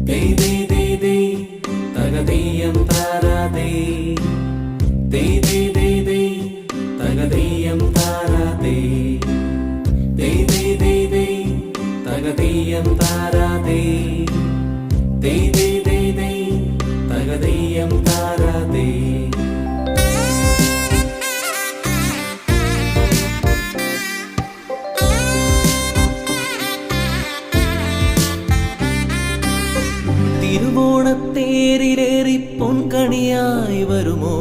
ദേ ദേ ദേ ദേ തകതീയം താരാതേ ദേ ദേ ദേ ദേ തകതീയം താരാതേ ദേ ദേ ദേ ദേ തകതീയം താരാതേ ദേ ദേ ദേ ദേ തകതീയം താരാതേ തിരുവോണത്തേരിലേറി പൊൻകണിയായി വരുമോ